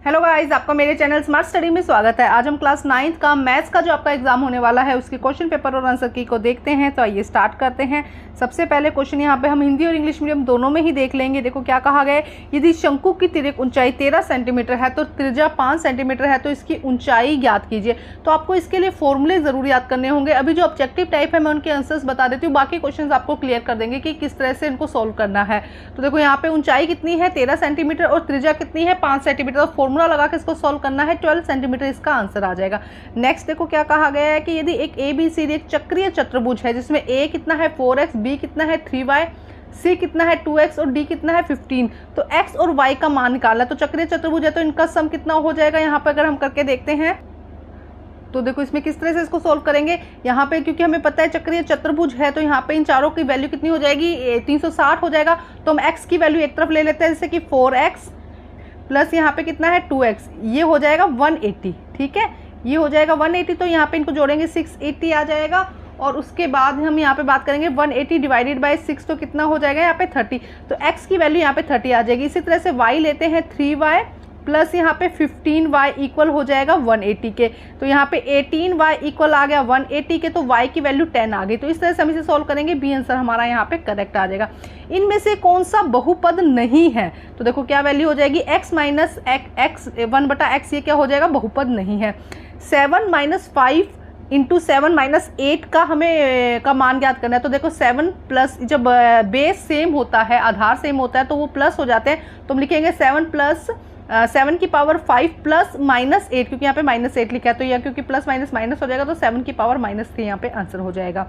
Hello guys, आपका मेरे channel smart study में स्वागत है। आज हम क्लास 9th का मैथ्स का जो आपका एग्जाम होने वाला है उसके क्वेश्चन पेपर और आंसर की को देखते हैं। तो आइए स्टार्ट करते हैं। सबसे पहले क्वेश्चन यहाँ पे हम हिंदी और इंग्लिश मीडियम दोनों में ही देख लेंगे। देखो क्या कहा गया है, यदि शंकु की तिर्यक ऊंचाई 13 सेंटीमीटर है तो त्रिज्या 5 सेंटीमीटर है तो इसकी ऊंचाई ज्ञात कीजिए। तो आपको इसके लिए फॉर्मूले जरूर याद करने होंगे। अभी जो ऑब्जेक्टिव टाइप है मैं उनके आंसर्स बता देती हूँ, बाकी क्वेश्चन आपको क्लियर कर देंगे कि किस तरह से इनको सोल्व करना है। तो देखो यहाँ पे ऊंचाई कितनी है 13 सेंटीमीटर और त्रिज्या कितनी है 5 सेंटीमीटर। फॉर्मूला लगा के इसको सोल्व करना है, 12 सेंटीमीटर इसका आंसर आ जाएगा। नेक्स्ट देखो क्या कहा गया है कि यदि एक ABCD एक चक्रीय चतुर्भुज है जिसमें A कितना है 4x, B कितना है 3y, C कितना है 2x और D कितना है 15, तो x और y का मान निकालना है। तो चक्रीय चतुर्भुज है तो इनका सम कितना हो जाएगा यहाँ पर अगर हम करके देखते हैं तो देखो इसमें किस तरह से इसको सोल्व करेंगे। यहाँ पे क्योंकि हमें पता है चक्रीय चतुर्भुज है तो यहाँ पे इन चारों की वैल्यू कितनी हो जाएगी 360 हो जाएगा। तो हम x की वैल्यू एक तरफ ले लेते हैं, जैसे कि 4x प्लस यहाँ पे कितना है 2x, ये हो जाएगा 180। ठीक है, ये हो जाएगा 180। तो यहाँ पे इनको जोड़ेंगे 680 आ जाएगा। और उसके बाद हम यहाँ पे बात करेंगे 180 डिवाइडेड बाय 6 तो कितना हो जाएगा यहाँ पे 30। तो x की वैल्यू यहाँ पे 30 आ जाएगी। इसी तरह से y लेते हैं 3y प्लस यहाँ पे 15y इक्वल हो जाएगा 180 के। तो यहाँ पे 18y इक्वल आ गया 180 के, तो y की वैल्यू 10 आ गई। तो इस तरह से हम इसे सोल्व करेंगे, बी आंसर हमारा यहाँ पे करेक्ट आ जाएगा। इनमें से कौन सा बहुपद नहीं है, तो देखो क्या वैल्यू हो जाएगी x माइनस एक्स 1/x, ये क्या हो जाएगा बहुपद नहीं है। 7 माइनस 5 इंटू 7 माइनस 8 का हमें का मान ज्ञात करना है। तो देखो 7 प्लस, जब बेस सेम होता है आधार सेम होता है तो वो प्लस हो जाते हैं। तो हम लिखेंगे 7 प्लस 7 की पावर 5 प्लस माइनस 8, क्योंकि यहाँ पे माइनस 8 लिखा है तो यह क्योंकि प्लस माइनस माइनस हो जाएगा तो 7 की पावर -3 यहाँ पे आंसर हो जाएगा।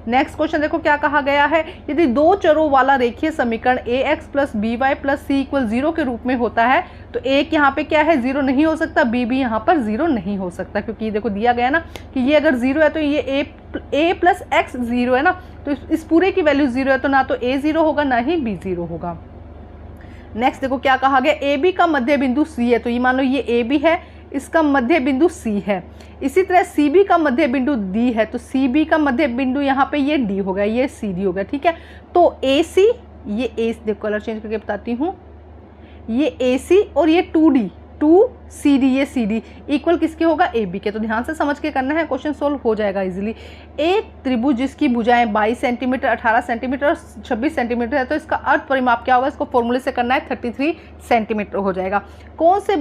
नेक्स्ट क्वेश्चन देखो क्या कहा गया है, यदि दो चरों वाला रेखीय समीकरण ax plus by plus c equal 0 के रूप में होता है तो एक यहाँ पे क्या है 0 नहीं हो सकता, b भी यहाँ पर 0 नहीं हो सकता, क्योंकि ये देखो दिया गया ना कि ये अगर 0 है तो ये a प्लस x 0 है ना, तो इस पूरे की वैल्यू 0 है तो ना तो a 0 होगा ना ही b 0 होगा। नेक्स्ट देखो क्या कहा गया, ए बी का मध्य बिंदु सी है। तो ये मान लो ये ए बी है, इसका मध्य बिंदु सी है। इसी तरह सी बी का मध्य बिंदु डी है, तो सी बी का मध्य बिंदु यहाँ पे ये डी हो गया, ये सी डी हो गया। ठीक है, तो ए सी, ये ए, देखो कलर चेंज करके बताती हूँ, ये ए सी और ये 2D 2CD, ये CD इक्वल किसके होगा ए बी के। तो ध्यान से समझ के करना है, क्वेश्चन सोल्व हो जाएगा इजीली। एक त्रिभुज जिसकी भुजाएं 22 सेंटीमीटर 18 सेंटीमीटर और 26 सेंटीमीटर है तो इसका अर्थ परिमाप क्या होगा, इसको फॉर्मूले से करना है 33 सेंटीमीटर हो जाएगा। कौन से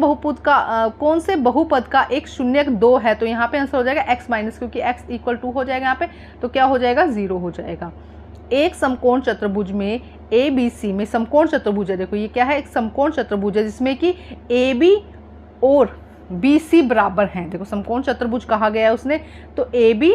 बहुपद का एक शून्यक 2 है, तो यहाँ पे आंसर हो जाएगा x माइनस, क्योंकि x इक्वल 2 हो जाएगा यहाँ पे, तो क्या हो जाएगा 0 हो जाएगा। एक समकोण चतुर्भुज में ABC में समकोण चतुर्भुज है, देखो ये क्या है एक समकोण चतुर्भुज है जिसमें कि AB और BC बराबर हैं। देखो समकोण चतुर्भुज कहा गया है उसने, तो AB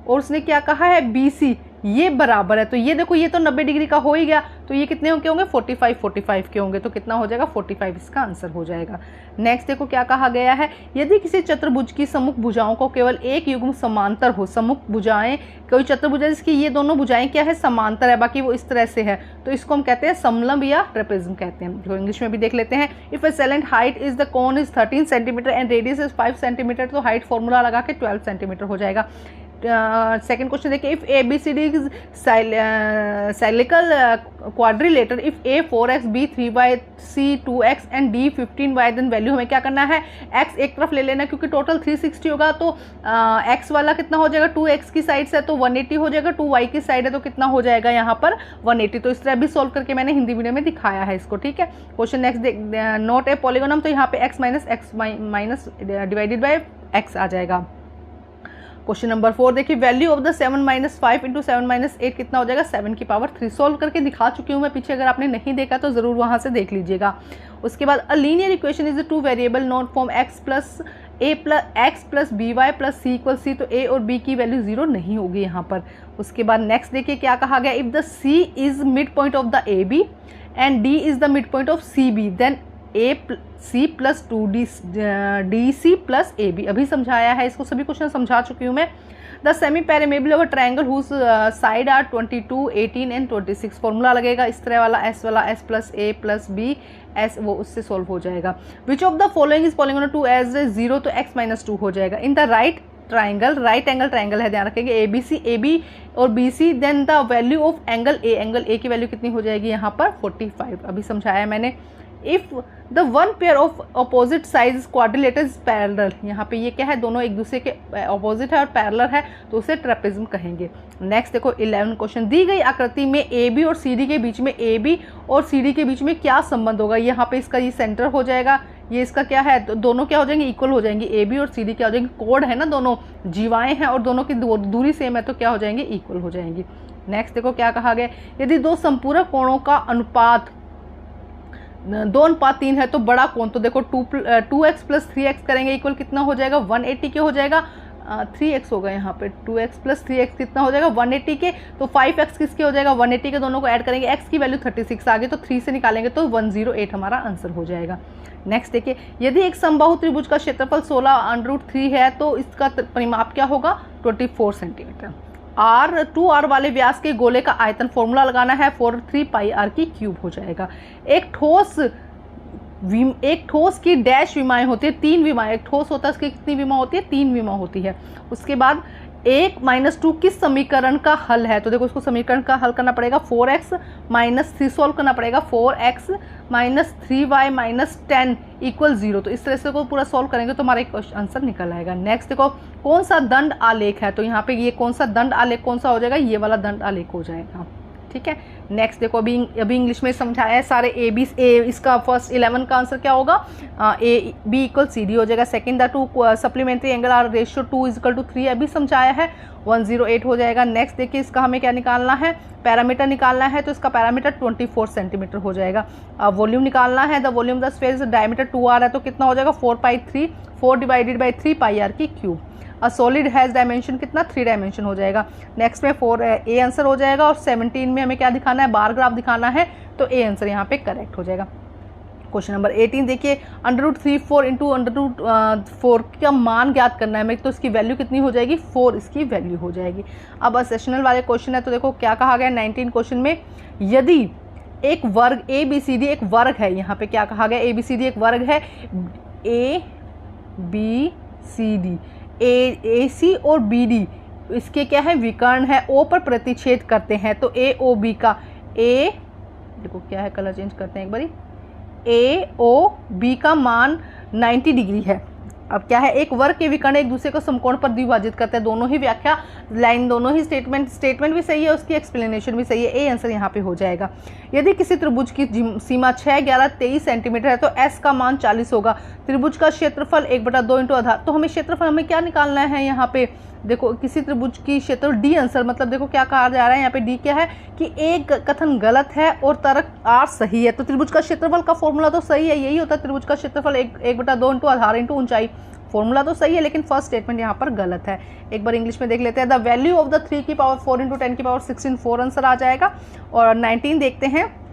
और उसने क्या कहा है BC ये बराबर है। तो ये देखो ये तो 90 डिग्री का हो ही गया, तो ये कितने के होंगे 45 के होंगे, तो कितना हो जाएगा 45 इसका आंसर हो जाएगा। नेक्स्ट देखो क्या कहा गया है, यदि किसी चतुर्भुज की सम्मुख भुजाओं को केवल एक युग्म समांतर हो, सम्मुख भुजाएं, कोई चतुर्भुज है जिसकी ये दोनों भुजाएं क्या है समांतर है, बाकी वो इस तरह से है, तो इसको हम कहते हैं समलंब या ट्रेपेजियम कहते हैं। जो इंग्लिश में भी देख लेते हैं, if a slant height is the cone is 13 centimeter and radius is 5 centimeter, तो हाइट फॉर्मूला लगा के 12 सेंटीमीटर हो जाएगा। सेकेंड क्वेश्चन देखिए, if ABCD is cyclical quadrilateral, if A 4x, B 3y, C 2x and D 15y, then value हमें क्या करना है x एक तरफ ले लेना क्योंकि टोटल 360 होगा, तो x वाला कितना हो जाएगा 2x की साइड से तो 180 हो जाएगा, 2y की साइड है तो कितना हो जाएगा यहाँ पर 180। तो इस तरह भी सोल्व करके मैंने हिंदी वीडियो में दिखाया है इसको। ठीक है, क्वेश्चन नेक्स्ट, नोट ए पॉलीगोनम, तो यहाँ पे x minus divided by x आ जाएगा। क्वेश्चन नंबर 4 देखिए, value of the 7 minus 5 into 7 minus 8 कितना हो जाएगा 7 की पावर 3। सोल्व करके दिखा चुकी हूँ मैं पीछे, अगर आपने नहीं देखा तो जरूर वहां से देख लीजिएगा। उसके बाद a linear equation is a two variable not form x plus by plus c equal c, तो a और b की वैल्यू 0 नहीं होगी यहाँ पर। उसके बाद नेक्स्ट देखिए क्या कहा गया, if the c is mid point of the AB and d is the mid point of CB, then AC plus 2DC plus AB। अभी समझाया है इसको, सभी क्वेश्चन समझा चुकी हूँ मैं। The semi perimeter of a triangle whose side are 22, 18 and 26, formula लगेगा इस तरह वाला, S वाला S plus A plus B S, वो उससे सोल्व हो जाएगा। Which of the following is polygonal to as 0, तो x माइनस 2 हो जाएगा। In the right triangle, right angle triangle है, ध्यान रखेंगे ABC AB और BC, then the value of angle A की वैल्यू कितनी हो जाएगी यहाँ पर 45। अभी समझाया मैंने, if the one pair of opposite size quadrilateral parallel, यहाँ पे ये क्या है, दोनों एक दूसरे के अपोजिट है और पैरेलल है, तो उसे ट्रेपेजियम कहेंगे। नेक्स्ट देखो 11 क्वेश्चन, दी गई आकृति में ए बी और सी डी के बीच में, ए बी और सी डी के बीच में क्या संबंध होगा। यहाँ पे इसका ये सेंटर हो जाएगा, ये इसका क्या है, तो दोनों क्या हो जाएंगे, इक्वल हो जाएंगे। ए बी और सी डी क्या हो जाएंगे, कोड है ना, दोनों जीवाएं हैं और दोनों की दूरी सेम है, तो क्या हो जाएंगे, इक्वल हो जाएंगी। नेक्स्ट देखो क्या कहा गया, यदि दो संपूरक कोणों का अनुपात 2:3 है तो बड़ा कोण, तो देखो 2x प्लस 3x करेंगे इक्वल कितना हो जाएगा, 180 के हो जाएगा। 3x होगा यहाँ पे, 2x प्लस 3x कितना हो जाएगा, 180 के। तो 5x किसके हो जाएगा, 180 के, दोनों को ऐड करेंगे, x की वैल्यू 36 आ गई, तो 3 से निकालेंगे तो 108 हमारा आंसर हो जाएगा। नेक्स्ट देखिए, यदि एक समबाहु त्रिभुज का क्षेत्रफल 16√3 है तो इसका परिमाप क्या होगा, 24 सेंटीमीटर। R वाले व्यास के गोले का आयतन फॉर्मूला लगाना है, 4/3πr³ हो जाएगा। एक ठोस की डैश विमाएं होती है, 3 विमाएं, एक ठोस होता है उसकी कितनी विमा होती है, 3 विमा होती है। उसके बाद 1 - 2 किस समीकरण का हल है, तो देखो उसको समीकरण का हल करना पड़ेगा, 4x - 3 सॉल्व करना पड़ेगा, 4x - 3y - 10 = 0। तो इस तरह से को पूरा सॉल्व करेंगे तो हमारा एक आंसर निकल आएगा। नेक्स्ट देखो कौन सा दंड आलेख है, तो यहाँ पे ये कौन सा दंड आलेख कौन सा हो जाएगा, ये वाला दंड आलेख हो जाएगा। ठीक है, नेक्स्ट देखो अभी इंग्लिश में समझाया है सारे इसका फर्स्ट 11 का आंसर क्या होगा, AB = CD हो जाएगा। Second the two supplementary angle are ratio 2 = 3 अभी समझाया है, 108 हो जाएगा। नेक्स्ट देखिए इसका हमें क्या निकालना है, पैरामीटर निकालना है, तो इसका पैरामीटर 24 सेंटीमीटर हो जाएगा। वॉल्यूम निकालना है, the volume the sphere diameter 2r है, तो कितना हो जाएगा, 4/3 4/3πr³। A solid has dimension कितना, 3 डायमेंशन हो जाएगा। नेक्स्ट में 4A आंसर हो जाएगा। और 17 में हमें क्या दिखाना है, बार ग्राफ दिखाना है, तो A आंसर यहाँ पे करेक्ट हो जाएगा। क्वेश्चन नंबर 18 देखिए, √34 × √4 का मान ज्ञात करना है हमें, तो इसकी वैल्यू कितनी हो जाएगी, 4 इसकी वैल्यू हो जाएगी। अब सेशनल वाले क्वेश्चन है, तो देखो क्या कहा गया 19 क्वेश्चन में, यदि एक वर्ग ABCD एक वर्ग है, यहाँ पे क्या कहा गया, ABCD एक वर्ग है, ABCD AC और BD इसके क्या है, विकर्ण है, O पर प्रतिच्छेद करते हैं, तो AOB का देखो क्या है, कलर चेंज करते हैं एक बारी, AOB का मान 90 डिग्री है। अब क्या है, एक वर्ग के विकर्ण एक दूसरे को समकोण पर द्विभाजित करते हैं, दोनों ही व्याख्या लाइन, दोनों ही स्टेटमेंट भी सही है, उसकी एक्सप्लेनेशन भी सही है, A आंसर यहाँ पे हो जाएगा। यदि किसी त्रिभुज की सीमा 6, 11, 23 सेंटीमीटर है तो S का मान 40 होगा। त्रिभुज का क्षेत्रफल 1/2 × आधार, तो हमें क्षेत्रफल हमें क्या निकालना है, यहाँ पे देखो किसी त्रिभुज की क्षेत्र D आंसर, मतलब देखो क्या कहा जा रहा है यहाँ पे, D क्या है कि एक कथन गलत है और तर्क R सही है। तो त्रिभुज का क्षेत्रफल का फॉर्मूला तो सही है, यही होता है त्रिभुज का क्षेत्रफल 1/2 × आधार × ऊंचाई, फॉर्मूला तो सही है, लेकिन फर्स्ट स्टेटमेंट यहाँ पर गलत है। एक बार इंग्लिश में देख लेते हैं, द वैल्यू ऑफ द 3 की पावर 4 × 10 की पावर 16 4 आंसर आ जाएगा। और 19 देखते हैं,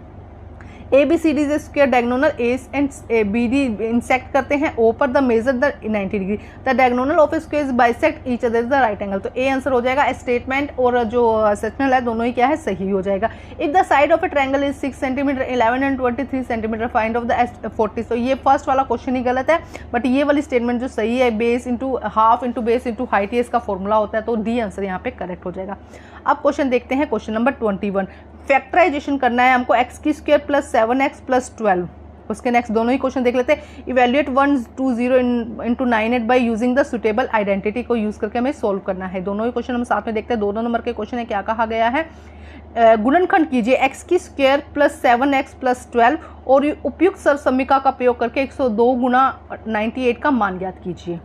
ABCD is square diagonal A and BD insect करते हैं O पर, the measure the 90 degree, the diagonal of square bisect each other the right angle, तो A आंसर हो जाएगा। स्टेटमेंट और जो सेक्शनल है दोनों ही क्या है, सही हो जाएगा। If the side of A triangle is 6 centimetre 11 and 23 centimetre find of the 40, तो ये फर्स्ट वाला क्वेश्चन ही गलत है, बट ये वाली स्टेटमेंट जो सही है, base into half into base into height, ये इसका फॉर्मूला होता है, तो D आंसर यहाँ पे करेक्ट हो जाएगा। अब क्वेश्चन देखते हैं, क्वेश्चन नंबर 21, फैक्टराइजेशन करना है हमको, x² + 7x + 12। उसके नेक्स्ट दोनों ही क्वेश्चन देख लेते हैं। Evaluate 120 × 98 by using the suitable identity को यूज करके हमें सोल्व करना है। दोनों ही क्वेश्चन हम साथ में देखते हैं। 2 नंबर के क्वेश्चन है, क्या कहा गया है, गुणनखंड कीजिए x² + 7x + 12 और उपयुक्त सरसमीका का प्रयोग करके 102 × 98 का मान ज्ञात कीजिए।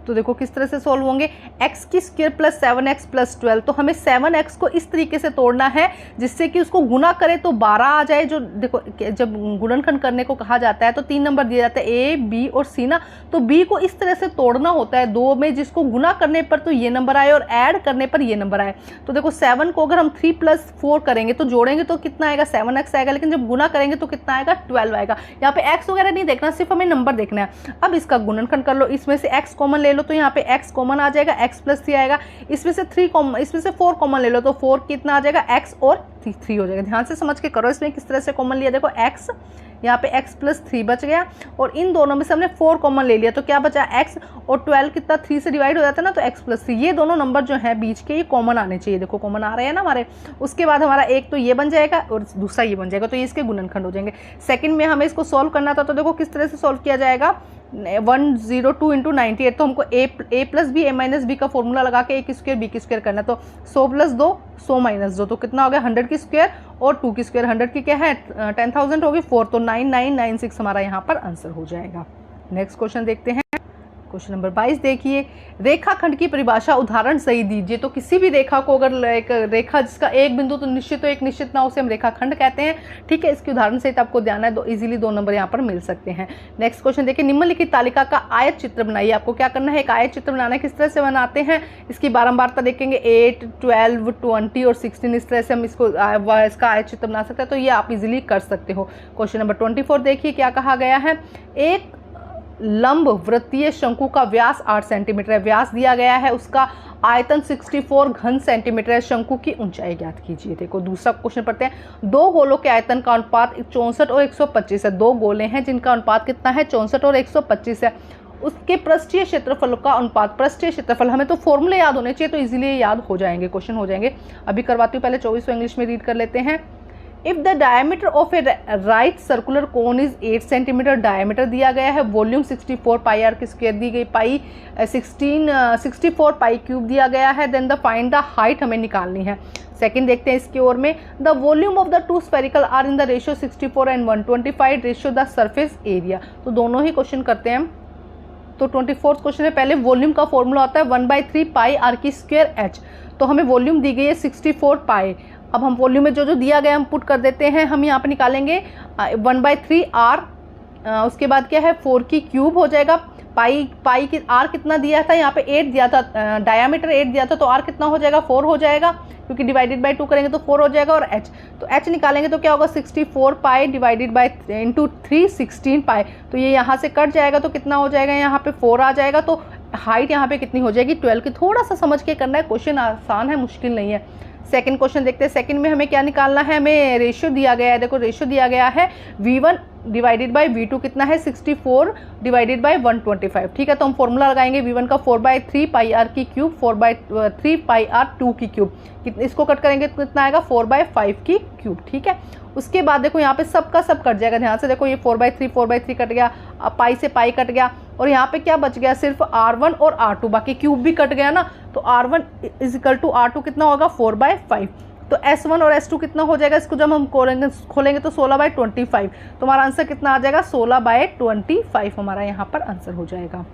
तो देखो किस तरह से सोल्व होंगे, x² + 7x + 12, तो हमें 7x को इस तरीके से तोड़ना है जिससे कि उसको गुना करें तो 12 आ जाए। जो देखो जब गुणनखंड करने को कहा जाता है तो 3 नंबर दिए जाते हैं A, B और C ना, तो B को इस तरह से तोड़ना होता है 2 में, जिसको गुना करने पर तो ये नंबर आए और ऐड करने पर ये नंबर आए। तो देखो 7 को अगर हम 3 + 4 करेंगे तो जोड़ेंगे तो कितना आएगा, 7x आएगा, लेकिन जब गुना करेंगे तो कितना आएगा, 12 आएगा। यहाँ पे x वगैरह नहीं देखना, सिर्फ हमें नंबर देखना है। अब इसका गुणनखंड कर लो, इसमें से x कॉमन ले ले लो तो यहाँ पे x कॉमन आ जाएगा, x प्लस 3 आएगा। इसमें से 4 कॉमन ले लो तो 4 कितना आ जाएगा, x और 3 हो जाएगा। ध्यान से समझ के करो इसमें किस तरह से कॉमन लिया। देखो x यहाँ पे x प्लस 3 बच गया और इन दोनों में से हमने 4 कॉमन ले लिया तो क्या बचा x, और 12 कितना 3 से डिवाइड हो जाता है ना, तो x प्लस 3। ये दोनों नंबर जो है बीच के ये कॉमन आने चाहिए। देखो कॉमन आ रहे हैं ना हमारे। उसके बाद हमारा एक तो ये बन जाएगा और दूसरा ये बन जाएगा, तो ये इसके गुणनखंड हो जाएंगे। सेकंड में हमें इसको सॉल्व करना था तो देखो किस तरह से सॉल्व किया जाएगा। 102 इंटू 98, तो हमको a plus B a minus B का फॉर्मूला लगा के a की स्क्वायर b की स्क्वायर करना है। तो 100 प्लस 2 100 माइनस 2 तो कितना हो गया 100 की स्क्वायर, और 2 की स्क्वायर 100 की क्या है 10,000 होगी 4, तो 9996 हमारा यहाँ पर आंसर हो जाएगा। नेक्स्ट क्वेश्चन देखते हैं। क्वेश्चन नंबर 22 देखिए, रेखाखंड की परिभाषा उदाहरण सही दीजिए। तो किसी भी रेखा को अगर एक रेखा जिसका एक बिंदु तो निश्चित हो एक निश्चित ना उसे हम रेखाखंड कहते हैं। ठीक है, इसकी उदाहरण सहित आपको ध्यान है, इजीली 2 नंबर यहाँ पर मिल सकते हैं। नेक्स्ट क्वेश्चन देखिए, निम्नलिखित तालिका का आयत चित्र बनाइए। आपको क्या करना है, एक आयत चित्र बनाना है। किस तरह से बनाते हैं इसकी बारंबारता देखेंगे, 8, 12, 20 और 16, इस तरह से हम इसका आयत चित्र बना सकते हैं। तो ये आप इजीली कर सकते हो। क्वेश्चन नंबर 24 देखिए क्या कहा गया है, एक लंब वृत्तीय शंकु का व्यास 8 सेंटीमीटर है। व्यास दिया गया है, उसका आयतन 64 घन सेंटीमीटर है। शंकु की ऊंचाई ज्ञात कीजिए। देखो दूसरा क्वेश्चन पढ़ते हैं। 2 गोलों के आयतन का अनुपात 64 और 125 है। 2 गोले हैं जिनका अनुपात कितना है 64 और 125 है। उसके पृष्ठीय क्षेत्रफल का अनुपात, पृष्ठीय क्षेत्रफल हमें तो फॉर्मूले याद होने चाहिए, तो इजीली याद हो जाएंगे, क्वेश्चन हो जाएंगे। अभी करवाती हूँ, पहले 24 इंग्लिश में रीड कर लेते हैं। If the diameter of a right circular cone is 8 centimeter, diameter दिया गया है, वॉल्यूम 64 पाई आर की स्क्वायर दी गई, पाई 64 पाई क्यूब दिया गया है, then the find the height हमें निकालनी है। सेकंड देखते हैं इसकी ओर में, the volume of the 2 spherical are in the ratio 64 and 125 ratio the surface area. तो दोनों ही क्वेश्चन करते हैं। तो 24th क्वेश्चन है, पहले वॉल्यूम का फॉर्मूला होता है 1/3 पाई आर की स्क्वायर एच। तो हमें वॉल्यूम दी गई है 64 पाई। अब हम वॉल्यूम में जो दिया गया हम पुट कर देते हैं। हम यहाँ पे निकालेंगे 1/3 आर, उसके बाद क्या है 4 की क्यूब हो जाएगा। पाई की आर कितना दिया था, यहाँ पे 8 दिया था, डायामीटर 8 दिया था, तो आर कितना हो जाएगा 4 हो जाएगा, क्योंकि डिवाइडेड बाय 2 करेंगे तो 4 हो जाएगा। और एच, तो एच निकालेंगे तो क्या होगा 64 पाई डिवाइडेड बाय इंटू 3 16 पाई। तो ये यहाँ से कट जाएगा तो कितना हो जाएगा, यहाँ पे 4 आ जाएगा। तो हाइट यहाँ पे कितनी हो जाएगी 12 की। थोड़ा सा समझ के करना है, क्वेश्चन आसान है, मुश्किल नहीं है। सेकंड क्वेश्चन देखते हैं। सेकंड में हमें क्या निकालना है, हमें रेशियो दिया गया है। देखो रेशियो दिया गया है V1 डिवाइडेड बाय V2 कितना है 64 डिवाइडेड बाय 125। ठीक है, तो हम फॉर्मूला लगाएंगे V1 का 4/3 पाई आर की क्यूब, 4/3 पाई आर 2 की क्यूब। इसको कट करेंगे तो कितना आएगा 4/5 की क्यूब। ठीक है, उसके बाद देखो यहाँ पे सब का सब कट जाएगा। ध्यान से देखो, ये 4/3 कट गया, पाई से पाई कट गया, और यहाँ पे क्या बच गया सिर्फ R1 और R2, बाकी क्यूब भी कट गया ना। तो R1 is equal to R2 कितना होगा 4/5। तो S1 और S2 कितना हो जाएगा, इसको जब हम खोलेंगे तो 16/25। तो हमारा आंसर कितना आ जाएगा 16/25 हमारा यहाँ पर आंसर हो जाएगा।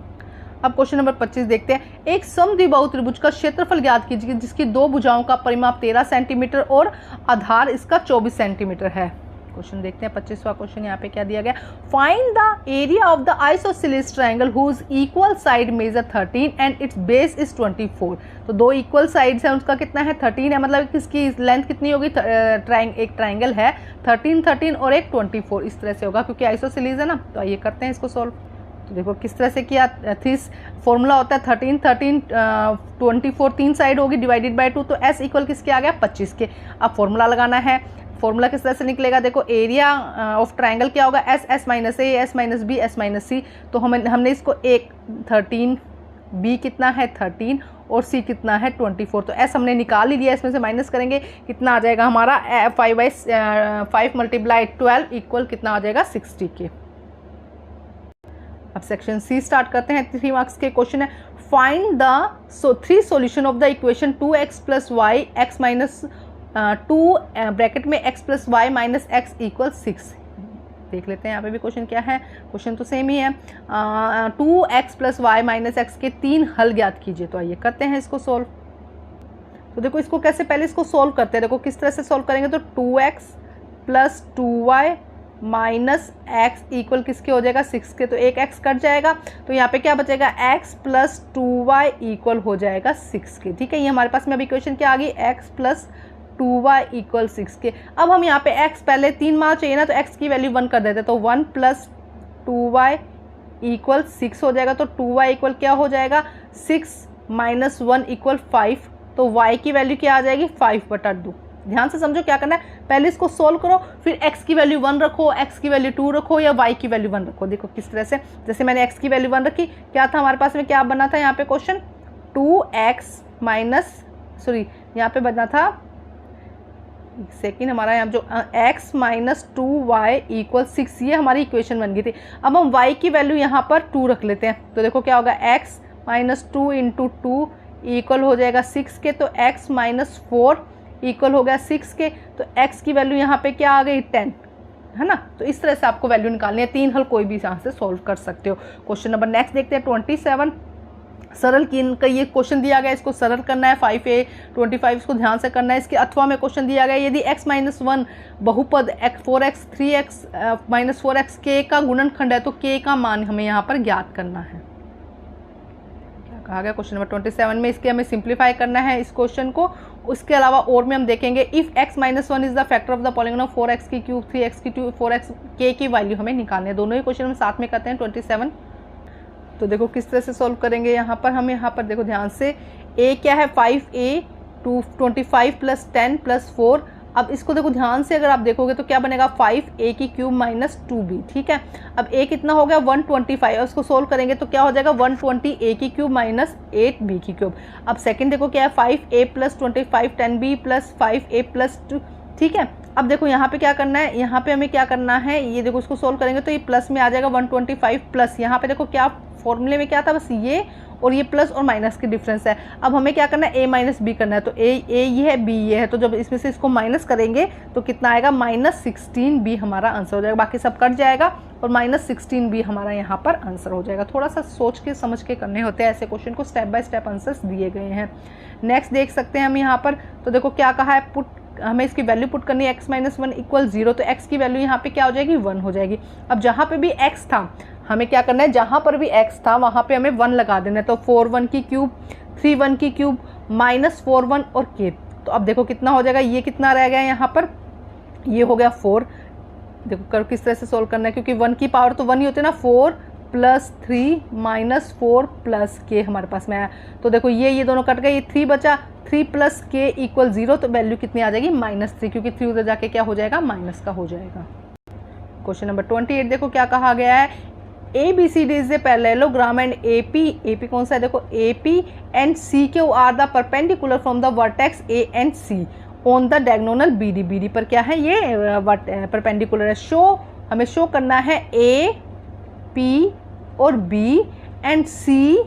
अब क्वेश्चन नंबर 25 देखते हैं। एक समद्विबाहु त्रिभुज का क्षेत्रफल ज्ञात कीजिए जिसकी 2 भुजाओं का परिमाप 13 सेंटीमीटर और आधार इसका 24 सेंटीमीटर है। क्वेश्चन देखते हैं 25वां क्वेश्चन यहाँ पे क्या दिया गया, find the area of the isosceles triangle whose equal side measure 13 and its base is 24। तो 2 इक्वल साइड्स हैं, उसका कितना है 13 है, मतलब किसकी लेंथ कितनी होगी, एक ट्रायंगल है 13 और एक 24, इस तरह से होगा क्योंकि आइसोसेलेस है ना। तो आइए करते हैं इसको सॉल्व। तो देखो किस तरह से किया, फॉर्मूला होता है 13 24, 3 साइड होगी डिवाइडेड बाय 2, तो S इक्वल किसके आ गया 25 के। अब फॉर्मूला लगाना है। फॉर्मूला किस तरह से निकलेगा, देखो एरिया ऑफ ट्रायंगल क्या होगा S minus A, S minus B, S minus C. तो हमने इसको 13, B कितना है 13 और C कितना है 24। तो S हमने निकाल ही लिया, इसमें से माइनस करेंगे कितना आ जाएगा हमारा 5 मल्टीप्लाई 12 इक्वल कितना आ जाएगा 60 के। अब सेक्शन सी स्टार्ट करते हैं। 3 मार्क्स के क्वेश्चन है, find the 3 solution of the equation 2x plus y x minus 2 bracket में x plus y minus x equal 6। देख लेते हैं यहाँ पे भी क्वेश्चन क्या है, क्वेश्चन तो सेम ही है। 2x plus y minus x के 3 हल ज्ञात कीजिए। तो आइए करते हैं इसको सोल्व। तो देखो इसको कैसे, पहले इसको सोल्व करते हैं। देखो किस तरह से सोल्व करेंगे, तो 2x plus 2y minus x equal किसके हो जाएगा 6 के। तो एक x कट जाएगा, तो यहाँ पे क्या बचेगा x प्लस 2y इक्वल हो जाएगा 6 के। ठीक है, ये हमारे पास में अभी इक्वेशन क्या आ गई, x प्लस 2y इक्वल 6 के। अब हम यहाँ पे x पहले 3 मान चाहिए ना, तो x की वैल्यू 1 कर देते, तो 1 प्लस 2y इक्वल 6 हो जाएगा, तो 2y इक्वल क्या हो जाएगा 6 माइनस 1 इक्वल 5, तो y की वैल्यू क्या आ जाएगी 5/2। ध्यान से समझो क्या करना है, पहले इसको सोल्व करो, फिर x की वैल्यू 1 रखो, x की वैल्यू 2 रखो या y की वैल्यू 1 रखो। देखो किस तरह से, जैसे मैंने x की वैल्यू 1 रखी, क्या था हमारे पास में, क्या बना था यहाँ पे क्वेश्चन 2x माइनस, सॉरी यहाँ पे बना था सेकेंड हमारा यहाँ जो x माइनस 2y इक्वल 6, ये हमारी इक्वेशन बन गई थी। अब हम y की वैल्यू यहाँ पर 2 रख लेते हैं, तो देखो क्या होगा x माइनस 2 इंटू 2 इक्वल हो जाएगा 6 के, तो x माइनस 4 इक्वल हो गया 6 के, तो x की वैल्यू यहाँ पे क्या आ गई 10, है ना। तो इस तरह से आपको वैल्यू निकालनी है, 3 हल कोई भी यहाँ से सॉल्व कर सकते हो। क्वेश्चन नंबर नेक्स्ट देखते हैं 27। सरल की इनका ये क्वेश्चन दिया गया, इसको सरल करना है 5a 25, इसको ध्यान से करना है। इसके अथवा में क्वेश्चन दिया गया, यदि x माइनस 1 बहुपद 4x 3x minus 4x k का गुणनखंड है तो k का मान हमें यहाँ पर ज्ञात करना है। क्या कहा गया क्वेश्चन नंबर 27 में, इसके हमें सिंप्लीफाई करना है इस क्वेश्चन को। उसके अलावा और में हम देखेंगे if x minus 1 is the factor of the polygon 4x की क्यूब 3x की 2 4x k की वैल्यू हमें निकालनी है। दोनों ही क्वेश्चन हम साथ में करते हैं 27। तो देखो किस तरह से सॉल्व करेंगे, यहाँ पर हम यहाँ पर देखो ध्यान से, a क्या है 5a 25 प्लस 10 प्लस 4। अब इसको देखो ध्यान से, अगर आप देखोगे तो क्या बनेगा 5a की क्यूब माइनस 2b, ठीक है। अब a कितना हो गया 125, और इसको सोल्व करेंगे तो क्या हो जाएगा 120a की क्यूब माइनस 8b की क्यूब। अब सेकंड देखो क्या है 5a plus 25 10b plus 5a plus 2, ठीक है। अब देखो यहाँ पे क्या करना है, यहाँ पे हमें क्या करना है, ये देखो इसको सोल्व करेंगे तो ये प्लस में आ जाएगा 125 प्लस, यहाँ पे देखो क्या फॉर्मूले में क्या था, बस ये और ये प्लस और माइनस की डिफरेंस है। अब हमें क्या करना है a माइनस बी करना है, तो a ये है b ये है, तो जब इसमें से इसको माइनस करेंगे तो कितना आएगा -16b हमारा आंसर हो जाएगा, बाकी सब कट जाएगा और -16b हमारा यहाँ पर आंसर हो जाएगा। थोड़ा सा सोच के समझ के करने होते हैं ऐसे क्वेश्चन को, स्टेप बाय स्टेप आंसर्स दिए गए हैं। नेक्स्ट देख सकते हैं हम यहाँ पर, तो देखो क्या कहा है, पुट हमें इसकी वैल्यू पुट करनी है x माइनस 1 इक्वल 0, तो x की वैल्यू यहाँ पे क्या हो जाएगी 1 हो जाएगी। अब जहाँ पे भी x था हमें क्या करना है, जहाँ पर भी x था वहाँ पे हमें 1 लगा देना है, तो 4 1 की क्यूब 3 1 की क्यूब माइनस 4 1 और k। तो अब देखो कितना हो जाएगा, ये कितना रह गया यहाँ पर, ये हो गया 4। देखो कर किस तरह से सोल्व करना है, क्योंकि 1 की पावर तो 1 ही होती है ना, 4 प्लस 3 माइनस 4 प्लस k हमारे पास में आया। तो देखो ये दोनों कट गए, ये 3 बचा, 3 प्लस k इक्वल 0, तो वैल्यू कितनी आ जाएगी -3, क्योंकि 3 उधर जाके क्या हो जाएगा माइनस का हो जाएगा। क्वेश्चन नंबर 28 देखो क्या कहा गया है, ABCD is a parallelogram and AP कौन सा है, देखो AP and CQ are the perpendicular from the vertex A and C on the diagonal BD पर क्या है, ये परपेंडिकुलर है। शो हमें शो करना है A P और B and C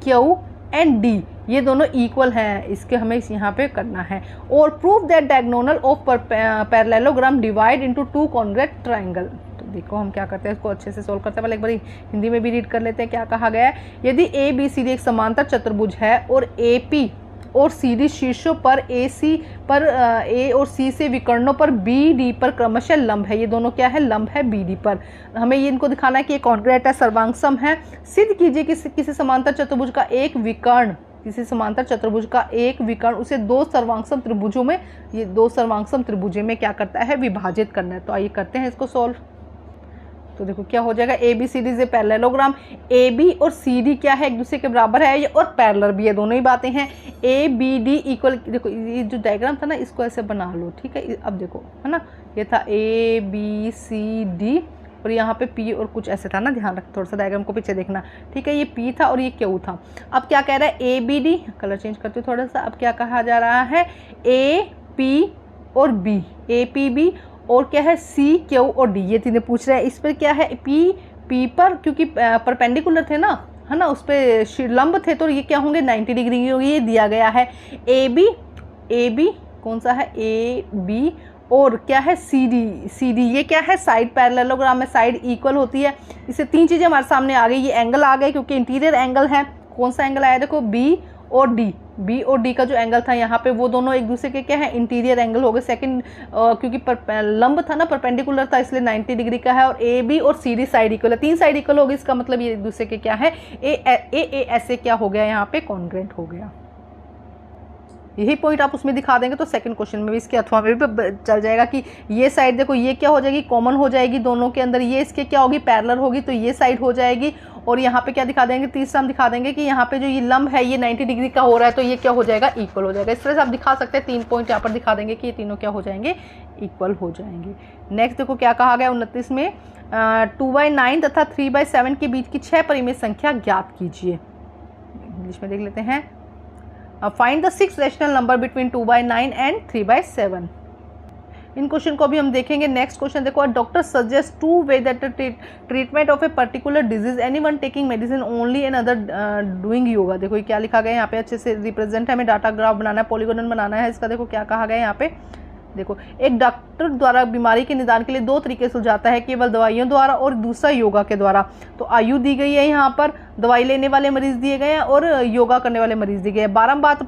Q and D ये दोनों इक्वल हैं, इसके हमें यहाँ पे करना है। और prove that diagonal of parallelogram divide into 2 congruent triangle. तो देखो हम क्या करते हैं, इसको अच्छे से सोल्व करते हैं। पहले एक बार हिंदी में भी रीड कर लेते हैं क्या कहा गया है। यदि ABCD एक समांतर चतुर्भुज है और AP और CD शीर्षों पर AC पर A और C से विकर्णों पर BD पर क्रमशः लंब है, ये दोनों क्या है, लंब है BD पर। हमें ये इनको दिखाना है कि ये कॉन्ग्रुएंट है, सर्वांगसम है। सिद्ध कीजिए कि किसी समांतर चतुर्भुज का एक विकर्ण, किसी समांतर चतुर्भुज का एक विकर्ण उसे 2 सर्वांगसम त्रिभुजों में, ये 2 सर्वांगसम त्रिभुजों में क्या करता है, विभाजित करना है। तो आइए करते हैं इसको सोल्व। तो देखो क्या हो जाएगा, ABCD is a parallelogram, AB और CD क्या है, एक दूसरे के बराबर है और पैरेलल भी है, दोनों ही बातें हैं। ABD इक्वल, देखो ये जो डायग्राम था ना इसको ऐसे बना लो, ठीक है। अब देखो है ना, ये था ABCD और यहाँ पे P और कुछ ऐसे था ना, ध्यान रख, थोड़ा सा डायग्राम को पीछे देखना, ठीक है। ये P था और ये Q था। अब क्या कह रहा है, ABD, कलर चेंज करते हो थोड़ा सा। अब क्या कहा जा रहा है, AP और B, APB और क्या है C Q और D, ये तीनों पूछ रहे हैं। इस पर क्या है, P पर क्योंकि परपेंडिकुलर थे ना, है ना, उस पर लंब थे, तो ये क्या होंगे 90 डिग्री होंगे, ये दिया गया है। AB कौन सा है, AB और क्या है CD ये क्या है, साइड पैरेललोग्राम में साइड इक्वल होती है। इससे 3 चीज़ें हमारे सामने आ गई, ये एंगल आ गए क्योंकि इंटीरियर एंगल है। कौन सा एंगल आया, देखो B और D का जो एंगल था यहाँ पे, वो दोनों एक दूसरे के क्या है, इंटीरियर एंगल हो गए। सेकंड क्योंकि लंब था ना, परपेंडिकुलर था, इसलिए 90 डिग्री का है। और AB और CD साइड इक्वल है, 3 साइड इक्वल हो गई, इसका मतलब ये एक दूसरे के क्या है, ए ऐसे क्या हो गया, यहाँ पे कॉन्ग्रुएंट हो गया। यही पॉइंट आप उसमें दिखा देंगे तो सेकंड क्वेश्चन में भी इसके अथवा में भी चल जाएगा कि ये साइड देखो ये क्या हो जाएगी, कॉमन हो जाएगी दोनों के अंदर, ये इसके क्या होगी, पैरेलल होगी, तो ये साइड हो जाएगी। और यहाँ पे क्या दिखा देंगे, तीसरा हम दिखा देंगे कि यहाँ पे जो ये लंब है ये 90 डिग्री का हो रहा है, तो ये क्या हो जाएगा, इक्वल हो जाएगा। इस तरह से आप दिखा सकते हैं, 3 पॉइंट यहाँ पर दिखा देंगे कि ये तीनों क्या हो जाएंगे, इक्वल हो जाएंगे। नेक्स्ट देखो क्या कहा गया 29 में, 2/9 तथा 3/7 के बीच की 6 परिमेय संख्या ज्ञात कीजिए। इंग्लिश में देख लेते हैं, find the 6 rational number between 2/9 and 3/7। In question को भी हम देखेंगे। नेक्स्ट क्वेश्चन देखो, doctor suggest 2 way that treatment of a particular disease, anyone taking medicine only and other doing yoga. देखो ये क्या लिखा गया है यहाँ पे, अच्छे से रिप्रेजेंट है, हमें डाटा ग्राफ बनाना है, पॉलीगोनल बनाना है इसका। देखो क्या कहा गया है यहाँ पे, देखो एक डॉक्टर द्वारा बीमारी के निदान के लिए 2 तरीके सुझाता है, केवल दवाइयों द्वारा और दूसरा योगा के द्वारा। तो आयु दी गई है यहाँ पर, दवाई लेने वाले मरीज दिए गए हैं और योगा करने वाले मरीज दिए गए हैं। बारंबार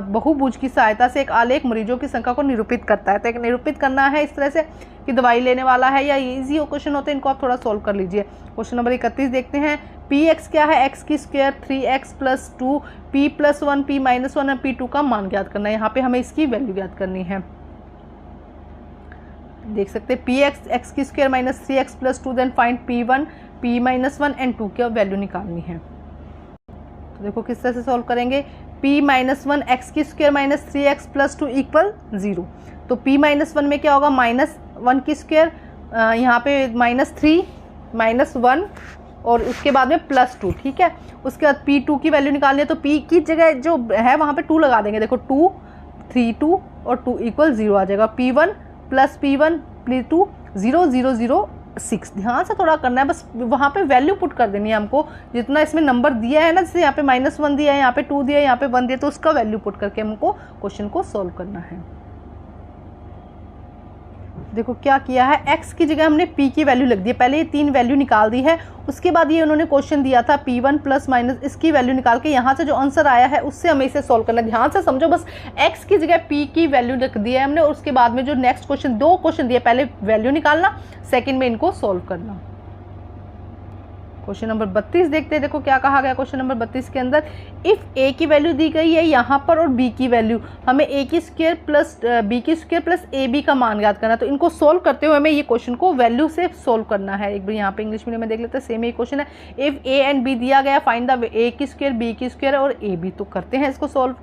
बहुभुज की सहायता से एक आलेख मरीजों की संख्या को निरूपित करता है। तो एक निरूपित करना है इस तरह से कि दवाई लेने वाला है, या इजी क्वेश्चन होते हैं, इनको आप थोड़ा सोल्व कर लीजिए। क्वेश्चन नंबर 31 देखते हैं, px क्या है, x की स्क्वायर 3x + 2 p+1 p-1 और p2 का मान ज्ञात करना है। यहाँ पे हमें इसकी वैल्यू ज्ञात करनी है। देख सकते हैं px x की square minus 3x + 2, then find p1 p-1 and 2 की वैल्यू निकालनी है। तो देखो किस तरह से सॉल्व करेंगे, p-1 x की स्क्वायर माइनस 3x + 2 = 0। तो p-1 में क्या होगा, -1 की स्क्वायर, यहाँ पे -3 -1 और उसके बाद में +2, ठीक है। उसके बाद p2 की वैल्यू निकालनी है, तो p की जगह जो है वहाँ पे 2 लगा देंगे। देखो 2 3 2 और 2 = 0 आ जाएगा। p1 + p1 + 2 0 0 0 6। ध्यान से थोड़ा करना है, बस वहाँ पे वैल्यू पुट कर देनी है हमको, जितना इसमें नंबर दिया है ना, जैसे यहाँ पे -1 दिया है, यहाँ पे 2 दिया है, यहाँ पे 1 दिया, तो उसका वैल्यू पुट करके हमको क्वेश्चन को सोल्व करना है। देखो क्या किया है, x की जगह हमने p की वैल्यू लिख दी है, पहले ये 3 वैल्यू निकाल दी है। उसके बाद ये उन्होंने क्वेश्चन दिया था p1 ± इसकी वैल्यू निकाल के यहाँ से जो आंसर आया है उससे हमें इसे सोल्व करना है। ध्यान से समझो, बस x की जगह p की वैल्यू लिख दी है हमने, और उसके बाद में जो नेक्स्ट क्वेश्चन 2 क्वेश्चन दिए, पहले वैल्यू निकालना, सेकंड में इनको सोल्व करना। क्वेश्चन नंबर 32 देखते हैं। देखो क्या कहा गया क्वेश्चन नंबर 32 के अंदर, इफ a की वैल्यू दी गई है यहाँ पर और b की वैल्यू, हमें a की स्क्वायर प्लस b की स्क्वायर प्लस ab का मान ज्ञात करना। तो इनको सोल्व करते हुए हमें ये क्वेश्चन को वैल्यू से सोल्व करना है। एक बार यहाँ पे इंग्लिश मीडियम में देख लेते हैं, सेम ही क्वेश्चन है। इफ a एंड b दिया गया, फाइंड द a की स्क्वायर b की स्क्वायर और ab। तो करते हैं इसको सोल्व।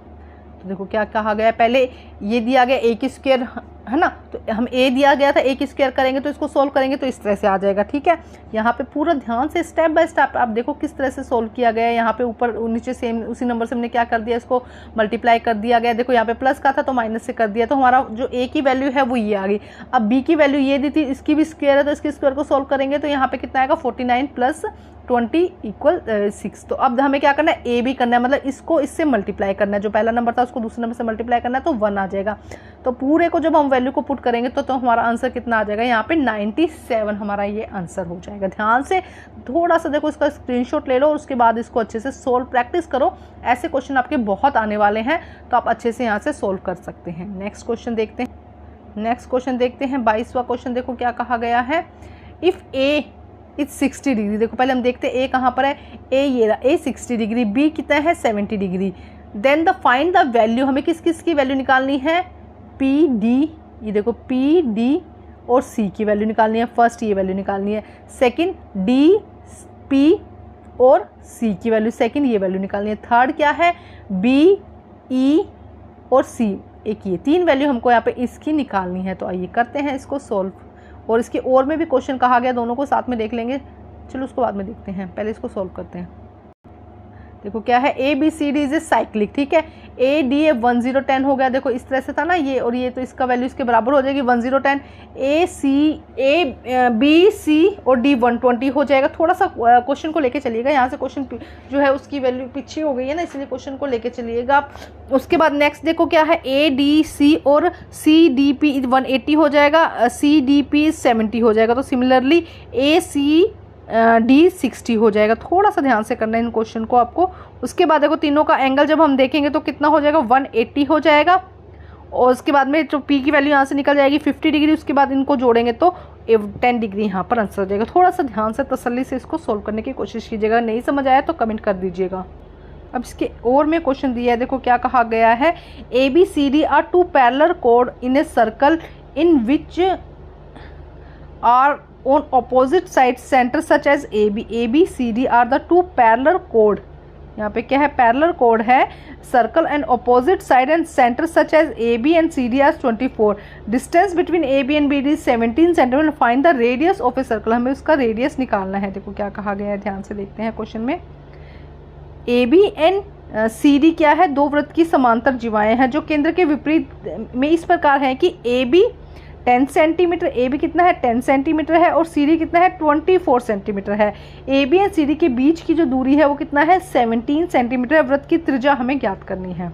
तो देखो क्या कहा गया, पहले ये दिया गया a की स्क्वायर है ना, तो हम a दिया गया था, a की स्क्वायर करेंगे तो इसको सोल्व करेंगे तो इस तरह से आ जाएगा, ठीक है। यहाँ पे पूरा ध्यान से स्टेप बाय स्टेप आप देखो किस तरह से सोल्व किया गया है। यहाँ पे ऊपर नीचे सेम उसी नंबर से हमने क्या कर दिया, इसको मल्टीप्लाई कर दिया गया। देखो यहाँ पे प्लस का था तो माइनस से कर दिया, तो हमारा जो a की वैल्यू है वो ये आ गई। अब b की वैल्यू ये दी थी, इसकी भी स्क्वायर है, तो इसकी स्क्वायर को सोल्व करेंगे तो यहाँ पे कितना आएगा, 49 + 20 = 6। तो अब हमें क्या करना है, ए भी करना है, मतलब इसको इससे मल्टीप्लाई करना है, जो पहला नंबर था उसको दूसरे नंबर से मल्टीप्लाई करना है, तो 1 आ जाएगा। तो पूरे को जब हम वैल्यू को पुट करेंगे तो हमारा आंसर कितना आ जाएगा, यहाँ पे 97 हमारा ये आंसर हो जाएगा। ध्यान से थोड़ा सा देखो, इसका स्क्रीनशॉट ले लो और उसके बाद इसको अच्छे से सोल्व प्रैक्टिस करो। ऐसे क्वेश्चन आपके बहुत आने वाले हैं, तो आप अच्छे से यहाँ से सोल्व कर सकते हैं। नेक्स्ट क्वेश्चन देखते हैं 22वां क्वेश्चन। देखो क्या कहा गया है, इफ a इज 60 डिग्री। देखो पहले हम देखते हैं a कहाँ पर है, a ये रहा, a 60 डिग्री, b कितना है 70 degree. Then the find the value, हमें किस किस की वैल्यू निकालनी है, p d, ये देखो p d और c की वैल्यू निकालनी है। फर्स्ट ये वैल्यू निकालनी है, सेकंड d p और c की वैल्यू, सेकंड ये वैल्यू निकालनी है। थर्ड क्या है, b e और c, एक ये 3 वैल्यू हमको यहाँ पे इसकी निकालनी है। तो आइए करते हैं इसको सोल्व। और इसके और में भी क्वेश्चन कहा गया, दोनों को साथ में देख लेंगे, चलो उसको बाद में देखते हैं, पहले इसको सोल्व करते हैं। देखो क्या है, A B C D is a cyclic, ठीक है। ए डी ए 1 0 10 हो गया, देखो इस तरह से था ना ये और ये, तो इसका वैल्यू इसके बराबर हो जाएगी 1 0 10। ए बी सी और डी 120 हो जाएगा। थोड़ा सा क्वेश्चन को लेके चलिएगा, यहाँ से क्वेश्चन जो है उसकी वैल्यू पीछे हो गई है ना, इसलिए क्वेश्चन को लेके चलिएगा आप। उसके बाद नेक्स्ट देखो क्या है, ए डी सी और सी डी पी 180 हो जाएगा, सी डी पी 70 हो जाएगा। तो सिमिलरली ए सी डी 60 हो जाएगा। थोड़ा सा ध्यान से करना है इन क्वेश्चन को आपको। उसके बाद देखो तीनों का एंगल जब हम देखेंगे तो कितना हो जाएगा, 180 हो जाएगा। और उसके बाद में जो पी की वैल्यू यहाँ से निकल जाएगी 50 डिग्री। उसके बाद इनको जोड़ेंगे तो 10 डिग्री यहाँ पर आंसर हो जाएगा। थोड़ा सा ध्यान से तसल्ली से इसको सोल्व करने की कोशिश कीजिएगा, नहीं समझ आया तो कमेंट कर दीजिएगा। अब इसके और में क्वेश्चन दिया है, देखो क्या कहा गया है, A B C D R to parallel code in a circle in which are on opposite side centre such as a B C D R the two parallel code. यहाँ पे क्या है, पैरेलल कोड है, circle and opposite side and centre such as a B and C D R 24, distance between A B and B D 17 centimetre, find the radius of a circle. हमें उसका radius निकालना है। देखो क्या कहा गया है, ध्यान से देखते हैं क्वेश्चन में। A B and C D क्या है, दो वृत्त की समांतर जीवाएं हैं जो केंद्र के विपरीत में इस प्रकार है कि A B 10 centimeter, A B कितना है 10 सेंटीमीटर है और सी डी कितना है 24 सेंटीमीटर है। A B and C D के बीच की जो दूरी है वो कितना है 17 सेंटीमीटर है। वृत्त की त्रिज्या हमें ज्ञात करनी है।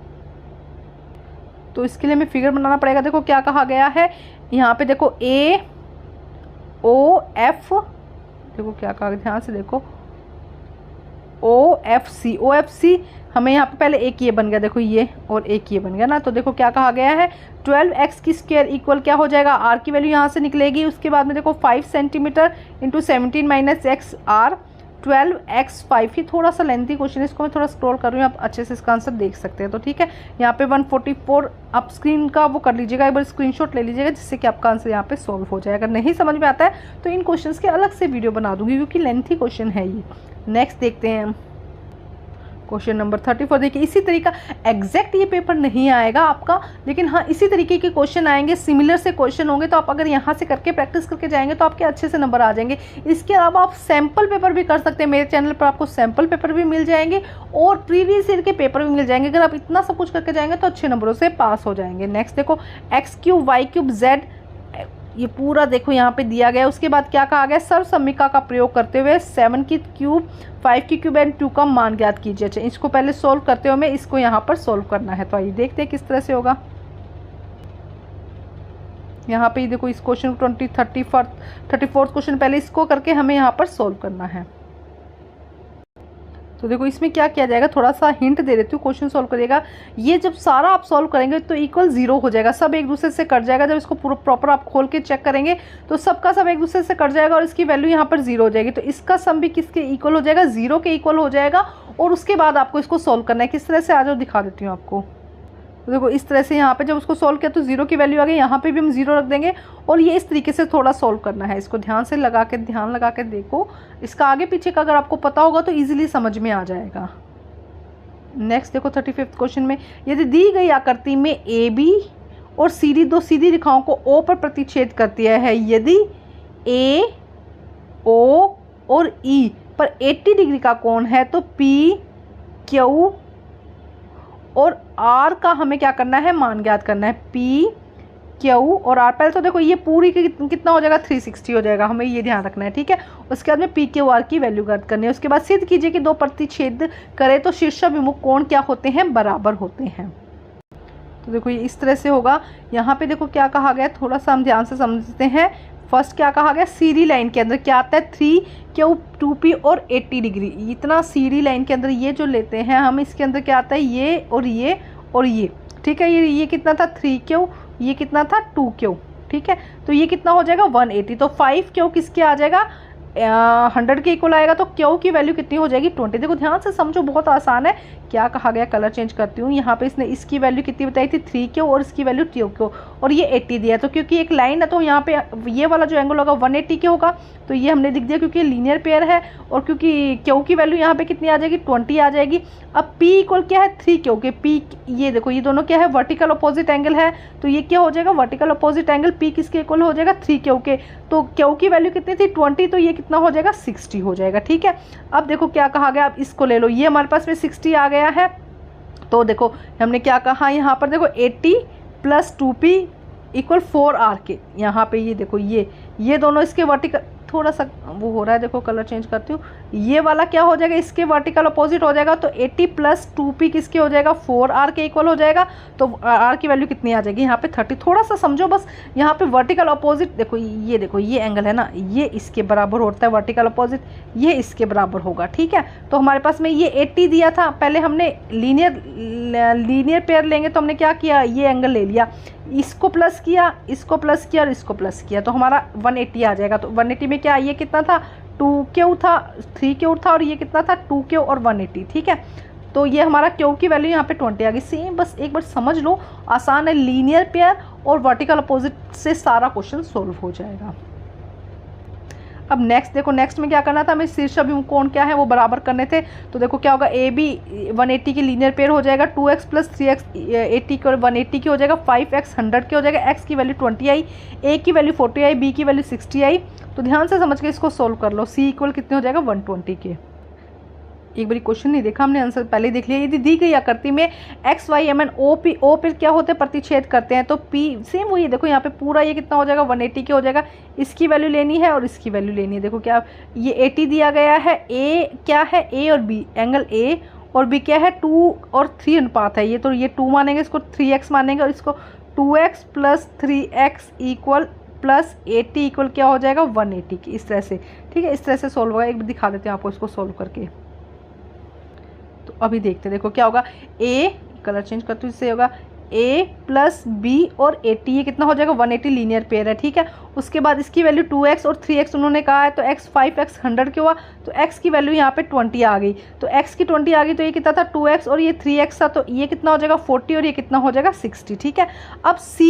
तो इसके लिए हमें फिगर बनाना पड़ेगा। देखो क्या कहा गया है, यहाँ पे देखो ए ओ एफ, देखो क्या कहा, ध्यान से देखो, ओ एफ सी हमें यहाँ पे पहले एक ये बन गया, देखो ये और एक ये बन गया ना। तो देखो क्या कहा गया है, 12x की स्क्वायर इक्वल क्या हो जाएगा, r की वैल्यू यहाँ से निकलेगी। उसके बाद में देखो 5 centimeter into 17 minus x or 12x 5। ही थोड़ा सा लेंथी क्वेश्चन है, इसको मैं थोड़ा स्क्रॉल कर रही हूँ, आप अच्छे से इसका आंसर देख सकते हैं। तो ठीक है, यहाँ पे 144 आप स्क्रीन का वो कर लीजिएगा, एक बार स्क्रीनशॉट ले लीजिएगा, जिससे कि आपका आंसर यहाँ पे सॉल्व हो जाए। अगर नहीं समझ में आता है तो इन क्वेश्चन के अलग से वीडियो बना दूंगी, क्योंकि लेंथी क्वेश्चन है ये। नेक्स्ट देखते हैं क्वेश्चन नंबर 34। देखिए इसी तरीका, एग्जैक्ट ये पेपर नहीं आएगा आपका, लेकिन हाँ इसी तरीके के क्वेश्चन आएंगे, सिमिलर से क्वेश्चन होंगे। तो आप अगर यहाँ से करके प्रैक्टिस करके जाएंगे तो आपके अच्छे से नंबर आ जाएंगे। इसके अलावा आप सैम्पल पेपर भी कर सकते हैं, मेरे चैनल पर आपको सैम्पल पेपर भी मिल जाएंगे और प्रीवियस ईयर के पेपर भी मिल जाएंगे। अगर आप इतना सब कुछ करके जाएंगे तो अच्छे नंबरों से पास हो जाएंगे। नेक्स्ट देखो, x cube y cube z, ये पूरा देखो यहाँ पे दिया गया है। उसके बाद क्या कहा गया, सर्वसम्मिका का प्रयोग करते हुए 7 की क्यूब 5 की क्यूब एंड 2 का मान ज्ञात कीजिए। अच्छा, इसको पहले सोल्व करते हुए हमें इसको यहाँ पर सोल्व करना है। तो आइए देखते हैं किस तरह से होगा। यहाँ पे देखो इस क्वेश्चन 34th क्वेश्चन, पहले इसको करके हमें यहाँ पर सोल्व करना है। तो देखो इसमें क्या किया जाएगा, थोड़ा सा हिंट दे देती हूँ, क्वेश्चन सॉल्व करिएगा। ये जब सारा आप सॉल्व करेंगे तो इक्वल 0 हो जाएगा, सब एक दूसरे से कट जाएगा। जब इसको पूरा प्रॉपर आप खोल के चेक करेंगे तो सबका सब एक दूसरे से कट जाएगा और इसकी वैल्यू यहाँ पर 0 हो जाएगी। तो इसका सम भी किसके इक्वल हो जाएगा, 0 के इक्वल हो जाएगा। और उसके बाद आपको इसको सॉल्व करना है। किस तरह से, आ जाओ दिखा देती हूँ आपको। तो देखो इस तरह से यहाँ पे जब उसको सॉल्व किया तो 0 की वैल्यू आ गई, यहाँ पे भी हम 0 रख देंगे। और ये इस तरीके से थोड़ा सॉल्व करना है। इसको ध्यान लगा के देखो, इसका आगे पीछे का अगर आपको पता होगा तो ईजिली समझ में आ जाएगा। नेक्स्ट देखो 35th क्वेश्चन में, यदि दी गई आकृति में ए बी और सी डी दो सीधी रेखाओं को ओ पर प्रतिच्छेद करती है, यदि ए ओ और ई पर 80 डिग्री का कोण है तो पी क्यू और आर का हमें क्या करना है, मान ज्ञात करना है। पी क्यू और आर, पहले तो देखो ये पूरी कितना हो जाएगा, 360 हो जाएगा, हमें ये ध्यान रखना है। ठीक है, उसके बाद में पी क्यू आर की वैल्यू ज्ञात करनी है। उसके बाद सिद्ध कीजिए कि दो प्रतिच्छेद करें तो शीर्षाभिमुख कोण क्या होते हैं, बराबर होते हैं। तो देखो ये इस तरह से होगा। यहाँ पे देखो क्या कहा गया, थोड़ा सा हम ध्यान से समझते हैं। फर्स्ट क्या कहा गया, सीडी लाइन के अंदर क्या आता है, 3 क्यू 2p और 80 डिग्री। इतना सीडी लाइन के अंदर ये जो लेते हैं हम, इसके अंदर क्या आता है, ये और ये और ये। ठीक है, ये कितना था 3 क्यू, ये कितना था 2 क्यू। ठीक है, तो ये कितना हो जाएगा 180। तो 5 क्यू किसके आ जाएगा, 100 के इक्वल आएगा। तो क्यू की वैल्यू कितनी हो जाएगी, 20। देखो ध्यान से समझो, बहुत आसान है। क्या कहा गया, कलर चेंज करती हूँ। यहाँ पे इसने इसकी वैल्यू कितनी बताई थी, 3 क्यू और इसकी वैल्यू 2 क्यू और ये 80 दिया। तो क्योंकि एक लाइन है तो यहाँ पे ये वाला जो एंगल होगा 180 के होगा, तो ये हमने दिख दिया क्योंकि लीनियर पेयर है। और क्योंकि क्यू की वैल्यू यहाँ पे कितनी आ जाएगी, 20 आ जाएगी। अब P इक्वल क्या है, 3 क्यू के। P ये देखो, ये दोनों क्या है, वर्टिकल अपोजिट एंगल है, तो ये क्या हो जाएगा, वर्टिकल अपोजिट एंगल। P किसके इक्वल हो जाएगा, 3 क्यू के। तो क्यू की वैल्यू कितनी थी, 20, तो ये कितना हो जाएगा, 60 हो जाएगा। ठीक है, अब देखो क्या कहा गया, अब इसको ले लो, ये हमारे पास में 60 आ गया है। तो देखो हमने क्या कहा, यहाँ पर देखो 80 + 2p = 4r के। यहाँ पे ये देखो, ये दोनों इसके वर्टिकल, थोड़ा सा वो हो रहा है, देखो कलर चेंज करती हूँ। ये वाला क्या हो जाएगा, इसके वर्टिकल अपोजिट हो जाएगा। तो 80 + 2p किसके हो जाएगा, 4r के इक्वल हो जाएगा। तो r की वैल्यू कितनी आ जाएगी, यहाँ पे 30। थोड़ा सा समझो बस, यहाँ पे वर्टिकल अपोजिट देखो, ये देखो ये एंगल है ना, ये इसके बराबर होता है, वर्टिकल अपोजिट ये इसके बराबर होगा। ठीक है, तो हमारे पास में ये 80 दिया था। पहले हमने लीनियर पेयर लेंगे तो हमने क्या किया, ये एंगल ले लिया, इसको प्लस किया, इसको प्लस किया और इसको प्लस किया, तो हमारा 180 आ जाएगा। तो 180 में क्या, ये कितना था, 2 क्यू था, 3 क्यू था और ये कितना था, 2 क्यू और 180। ठीक है, तो ये हमारा क्यू की वैल्यू यहाँ पे 20 आ गई। सेम बस एक बार समझ लो, आसान है, लीनियर पेयर और वर्टिकल अपोजिट से सारा क्वेश्चन सोल्व हो जाएगा। अब नेक्स्ट देखो, नेक्स्ट में क्या करना था हमें, शीर्ष अभिमुख कोण क्या है वो बराबर करने थे। तो देखो क्या होगा, ए बी 180 की लीनियर पेयर हो जाएगा, 2x प्लस 3x 80 की और 180 की हो जाएगा, 5x 100 की हो जाएगा, x की वैल्यू 20 आई, a की वैल्यू 40 आई, b की वैल्यू 60 आई। तो ध्यान से समझ के इसको सोल्व कर लो। c इक्वल कितने हो जाएगा 120 के। एक बारी क्वेश्चन नहीं देखा हमने, आंसर पहले देख लिया। यदि दी गई आकृति में X Y M N O P, O पे क्या होते हैं, प्रतिच्छेद करते हैं, तो पी सेम वही है। देखो यहाँ पे पूरा ये कितना हो जाएगा 180 के हो जाएगा। इसकी वैल्यू लेनी है और इसकी वैल्यू लेनी है। देखो क्या ये 80 दिया गया है, ए क्या है, ए और बी, एंगल ए और बी क्या है 2 और 3 अनुपात है। ये तो ये 2 मानेंगे, इसको 3x मानेंगे और इसको 2x plus 3x equal plus 80 equal क्या हो जाएगा 180 की। इस तरह से, ठीक है, इस तरह से सोल्व होगा। एक दिखा देते हैं आपको इसको सोल्व करके। तो अभी देखते हैं, देखो क्या होगा, a कलर चेंज करते इससे होगा a प्लस बी और 80, ये कितना हो जाएगा 180 लीनियर पेयर है, ठीक है। उसके बाद इसकी वैल्यू 2x और 3x उन्होंने कहा है, तो x 5x 100 के हुआ, तो x की वैल्यू यहाँ पे 20 आ गई। तो x की 20 आ गई, तो ये कितना था 2x और ये 3x था, तो ये कितना हो जाएगा 40 और ये कितना हो जाएगा 60, ठीक है। अब c,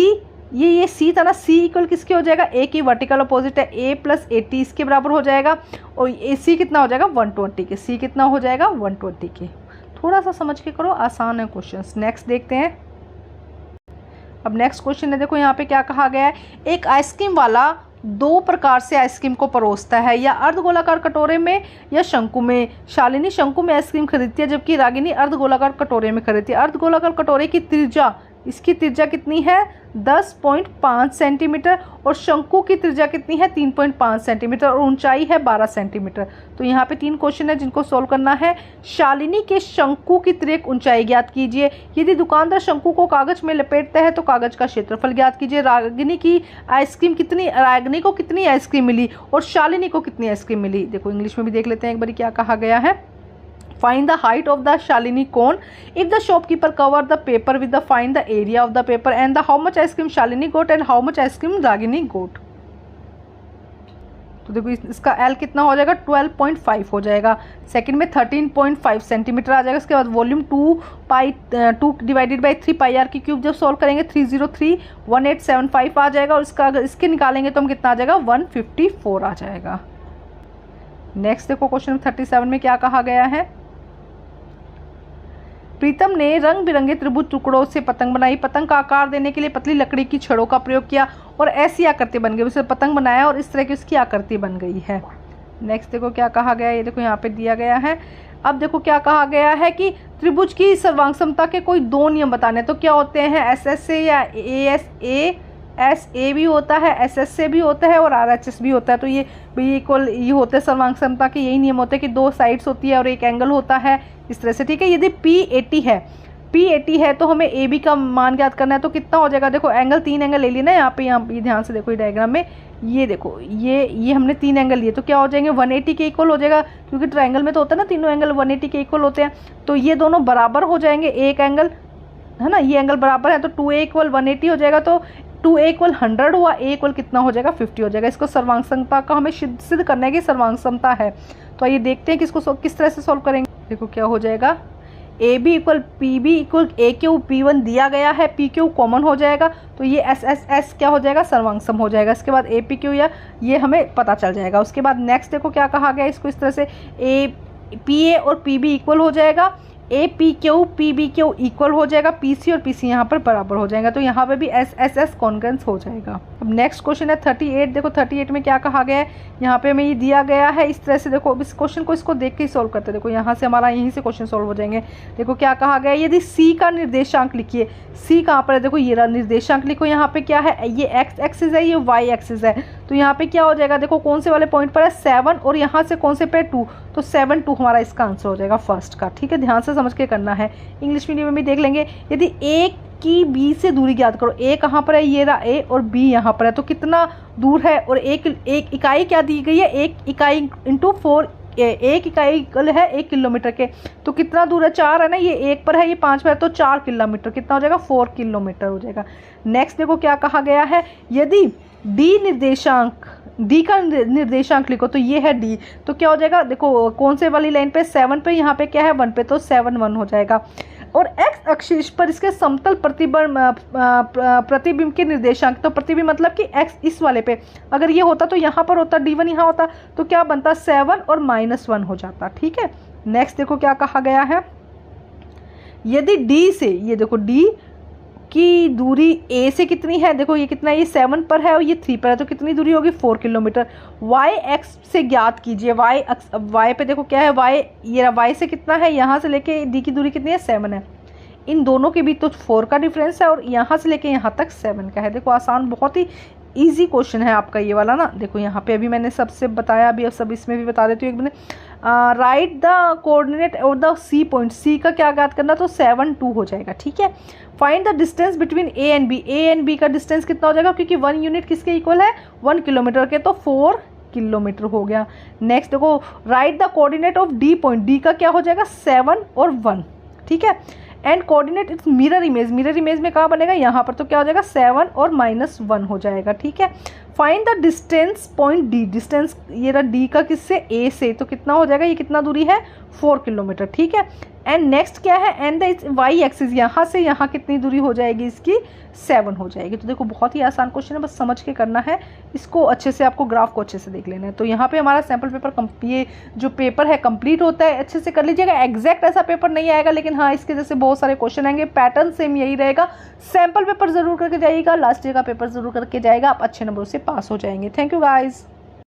ये c था ना, c इक्वल किसके हो जाएगा, a की वर्टिकल अपोजिट है, a प्लस 80 इसके बराबर हो जाएगा और c कितना हो जाएगा 120 के। c कितना हो जाएगा 120 के। थोड़ा सा समझ के करो, आसान है क्वेश्चंस। नेक्स्ट देखते हैं। अब नेक्स्ट क्वेश्चन है, देखो यहाँ पे क्या कहा गया है, एक आइसक्रीम वाला 2 प्रकार से आइसक्रीम को परोसता है, या अर्धगोलाकार कटोरे में या शंकु में। शालिनी शंकु में आइसक्रीम खरीदती है जबकि रागिनी अर्धगोलाकार कटोरे में खरीदती है। अर्धगोलाकार कटोरे की त्रिज्या, इसकी त्रिज्या कितनी है 10.5 सेंटीमीटर और शंकु की त्रिज्या कितनी है 3.5 सेंटीमीटर और ऊंचाई है 12 सेंटीमीटर। तो यहाँ पे 3 क्वेश्चन है जिनको सोल्व करना है। शालिनी के शंकु की तिर्यक ऊंचाई ज्ञात कीजिए। यदि दुकानदार शंकु को कागज में लपेटता है तो कागज का क्षेत्रफल ज्ञात कीजिए। रागिनी को कितनी आइसक्रीम मिली और शालिनी को कितनी आइसक्रीम मिली। देखो इंग्लिश में भी देख लेते हैं एक बार क्या कहा गया है। Find the height of the Shalini cone. If the shopkeeper cover the paper with the find the area of the paper and the how much ice cream Shalini got and how much ice cream Ragini got. तो देखो इसका L कितना हो जाएगा 12.5 हो जाएगा। Second में 13.5 centimetre आ जाएगा। इसके बाद volume 2 divided by 3 pi r की क्यूब जब सॉल्व करेंगे 3031875 आ जाएगा और इसका अगर इसके निकालेंगे तो हम कितना आ जाएगा 154 आ जाएगा। नेक्स्ट देखो क्वेश्चन 37 में क्या कहा गया है। प्रीतम ने रंग बिरंगे त्रिभुज टुकड़ों से पतंग बनाई। पतंग का आकार देने के लिए पतली लकड़ी की छड़ों का प्रयोग किया और ऐसी आकृति बन गई। उसे पतंग बनाया और इस तरह की उसकी आकृति बन गई है। नेक्स्ट देखो क्या कहा गया है, ये देखो यहाँ पे दिया गया है। अब देखो क्या कहा गया है कि त्रिभुज की सर्वांग समता के कोई 2 नियम बताने। तो क्या होते हैं, SS से या ASA भी होता है, SS से भी होता है और RHS भी होता है। तो ये इक्वल ये होते हैं सर्वांग समता के, यही नियम होते हैं कि 2 साइड्स होती है और एक एंगल होता है इस तरह से, ठीक है। यदि P80 है तो हमें AB का मान ज्ञात करना है। तो कितना हो जाएगा, देखो एंगल 3 एंगल ले लिए ना यहाँ पे ध्यान से देखो ये डायग्राम में, ये देखो ये हमने 3 एंगल लिए तो क्या हो जाएंगे 180 के इक्वल हो जाएगा, क्योंकि ट्रायंगल में तो होता है ना तीनों एंगल 180 के इक्वल होते हैं। तो ये दोनों बराबर हो जाएंगे, एक एंगल है ना, ये एंगल बराबर है तो 2A इक्वल 180 हो जाएगा। तो 2A इक्वल 100 हुआ, A इक्वल कितना हो जाएगा 50 हो जाएगा। इसको सर्वांग समता का हमें सिद्ध करना है कि सर्वांग समता है। तो आइए देखते हैं कि इसको किस तरह से सॉल्व करेंगे। देखो क्या हो जाएगा, AB equal PB equal AQ P1 दिया गया है, PQ कॉमन हो जाएगा तो ये SSS क्या हो जाएगा सर्वांग सम हो जाएगा। इसके बाद APQ या ये हमें पता चल जाएगा। उसके बाद नेक्स्ट देखो क्या कहा गया, इसको इस तरह से PA और PB इक्वल हो जाएगा, APQ PBQ इक्वल हो जाएगा, PC और PC यहाँ पर बराबर हो जाएगा। तो यहाँ पे भी SSS कॉन्ग्रुएंस हो जाएगा। अब नेक्स्ट क्वेश्चन है 38। देखो 38 में क्या कहा गया है, यहाँ पे हमें ये दिया गया है इस तरह से। देखो इस क्वेश्चन को इसको देख के ही सोल्व करते हैं। देखो यहाँ से हमारा यहीं से क्वेश्चन सोल्व हो जाएंगे। देखो क्या कहा गया है, यदि C का निर्देशांक लिखिए। C कहाँ पर है, देखो ये निर्देशांक लिखो। यहाँ पे क्या है, ये X एक्सिस है, ये Y एक्सिस है। तो यहाँ पे क्या हो जाएगा, देखो कौन से वाले पॉइंट पर है 7 और यहाँ से कौन से पे 2, तो 7 2 हमारा इसका आंसर हो जाएगा फर्स्ट का, ठीक है। ध्यान से समझ के करना है। इंग्लिश मीडियम में भी देख लेंगे। यदि A की B से दूरी ज्ञात करो। A कहाँ पर है, ये रहा A और B यहाँ पर है, तो कितना दूर है और एक इकाई क्या दी गई है, 1 इकाई इंटू 4, 1 इकाई है 1 किलोमीटर के। तो कितना दूर है, 4 है ना, ये 1 पर है, ये 5 पर है, तो 4 किलोमीटर कितना हो जाएगा 4 किलोमीटर हो जाएगा। नेक्स्ट देखो क्या कहा गया है, यदि D निर्देशांक डी का निर्देशांक लिखो, तो ये है डी, तो क्या हो जाएगा, देखो कौन से वाली लाइन पे, 7 पे, यहाँ पे क्या है 1 पे, तो 7 1 हो जाएगा। और एक्स अक्ष पर इसके समतल प्रतिबिंब के निर्देशांक, तो प्रतिबिंब मतलब कि एक्स इस वाले पे, अगर ये होता तो यहाँ पर होता, D1 यहाँ होता, तो क्या बनता 7 और -1 हो जाता। ठीक है, नेक्स्ट देखो क्या कहा गया है, यदि डी से, ये देखो डी की दूरी ए से कितनी है, देखो ये कितना है, ये 7 पर है और ये 3 पर है, तो कितनी दूरी होगी 4 किलोमीटर। वाई एक्स से ज्ञात कीजिए, वाई पे देखो क्या है, वाई, ये वाई से कितना है, यहाँ से लेके डी की दूरी कितनी है 7 है, इन दोनों के बीच तो 4 का डिफरेंस है और यहाँ से लेके यहाँ तक 7 का है। देखो आसान, बहुत ही इजी क्वेश्चन है आपका ये वाला ना। देखो यहाँ पे अभी मैंने सबसे बताया, अभी अब सब इसमें भी बता देती हूँ एक मिनट। राइट द कोऑर्डिनेट और द सी पॉइंट, सी का क्या ज्ञात करना, तो 7 2 हो जाएगा। ठीक है, find the distance between A and B, A and B का डिस्टेंस कितना हो जाएगा, क्योंकि 1 यूनिट किसके इक्वल है 1 किलोमीटर के, तो 4 किलोमीटर हो गया। नेक्स्ट देखो, right the coordinate of D point, D का क्या हो जाएगा 7 और 1। ठीक है, and coordinate it's mirror image, mirror image में कहाँ बनेगा, यहाँ पर, तो क्या हो जाएगा 7 और -1 हो जाएगा। ठीक है, find the distance point D, distance ये रहा डी का किससे, ए से, तो कितना हो जाएगा, ये कितना दूरी है 4 किलोमीटर। ठीक है, एंड नेक्स्ट क्या है, एंड द वाई एक्सिस, यहाँ से यहाँ कितनी दूरी हो जाएगी इसकी 7 हो जाएगी। तो देखो बहुत ही आसान क्वेश्चन है, बस समझ के करना है इसको अच्छे से, आपको ग्राफ को अच्छे से देख लेना है। तो यहाँ पे हमारा सैम्पल पेपर ये जो पेपर है कंप्लीट होता है, अच्छे से कर लीजिएगा। एग्जैक्ट ऐसा पेपर नहीं आएगा, लेकिन हाँ इसके जैसे बहुत सारे क्वेश्चन आएंगे, पैटर्न सेम यही रहेगा। सैम्पल पेपर जरूर करके जाइएगा, लास्ट ईयर का पेपर जरूर करके जाएगा, आप अच्छे नंबरों से पास हो जाएंगे। Thank you guys.